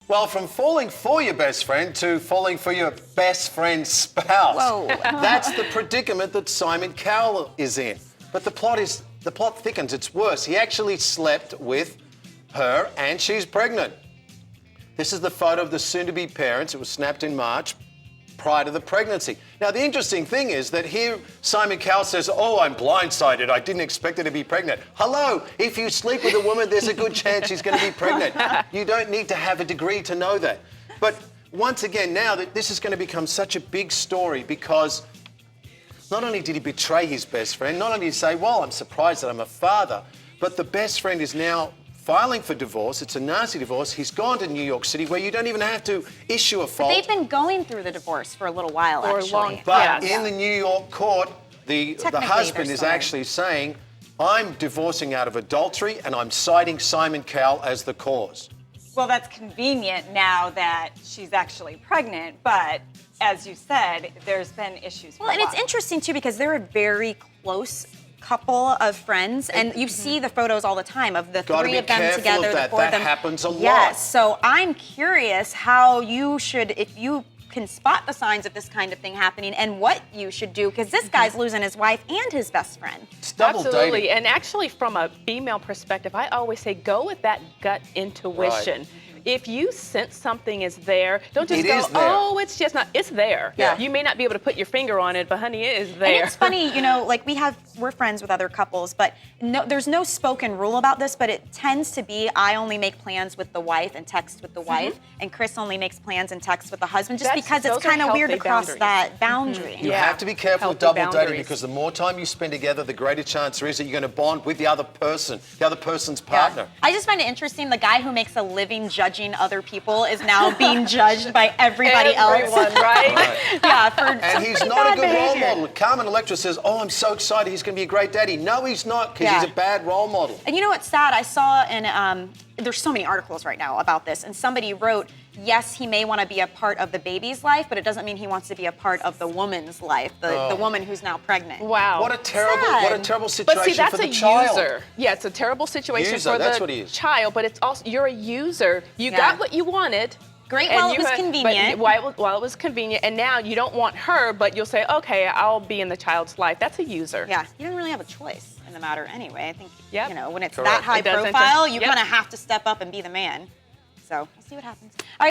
Well, from falling for your best friend to falling for your best friend's spouse. Whoa. That's the predicament that Simon Cowell is in. But the plot thickens, it's worse. He actually slept with her and she's pregnant. This is the photo of the soon-to-be parents. It was snapped in March prior to the pregnancy. Now, the interesting thing is that here Simon Cowell says, oh, I'm blindsided. I didn't expect her to be pregnant. Hello, if you sleep with a woman, there's a good chance she's going to be pregnant. You don't need to have a degree to know that. But once again, now that this is going to become such a big story because not only did he betray his best friend, not only did he say, well, I'm surprised that I'm a father, but the best friend is now filing for divorce. It's a nasty divorce. He's gone to New York City where you don't even have to issue a fault. But they've been going through the divorce for a little while, actually. But in the New York court, the husband is actually saying, I'm divorcing out of adultery and I'm citing Simon Cowell as the cause. Well, that's convenient now that she's actually pregnant, but as you said, there's been issues for a Well, and while. it's interesting, too, because they're a very close couple of friends, and you see the photos all the time of the three of them together, the four of them. That happens a lot. Yes, so I'm curious how you should, if you can spot the signs of this kind of thing happening, and what you should do, because this guy's losing his wife and his best friend. It's double Absolutely, dating. and actually from a female perspective, I always say go with that gut intuition. Right. If you sense something is there, don't just It go, is there. oh, it's just not, it's there. Yeah. You may not be able to put your finger on it, but honey, it is there. And it's funny, you know, like we're friends with other couples, but there's no spoken rule about this, but it tends to be I only make plans with the wife and text with the wife, and Chris only makes plans and texts with the husband, just because it's those are kind of weird to healthy cross boundaries. that boundary. You Yeah. have to be careful with Healthy double dating boundaries. because the more time you spend together, the greater chance there is that you're going to bond with the other person, the other person's partner. I just find it interesting, the guy who makes a living judging other people is now being judged by everybody else. Right? Yeah, for And he's pretty not a bad good role behavior. model. Carmen Electra says, oh, I'm so excited, he's going to be a great daddy. No, he's not, because Yeah. he's a bad role model. And you know what's sad? I saw in, there's so many articles right now about this, and somebody wrote, yes, he may want to be a part of the baby's life, but it doesn't mean he wants to be a part of the woman's life, the woman who's now pregnant. Wow. What a terrible situation But see, that's for the a child. user. Yeah, it's a terrible situation User, for that's what the he is. child, but it's also, you're a user. You Yeah. got what you wanted. Great and while it you was had- convenient. But while it was convenient, and now you don't want her, but you'll say, okay, I'll be in the child's life. That's a user. Yeah, you don't really have a choice in the matter anyway. I think, Yep. you know, when it's Correct. that high It doesn't profile, just- you yep. kind of have to step up and be the man. So we'll see what happens. All right.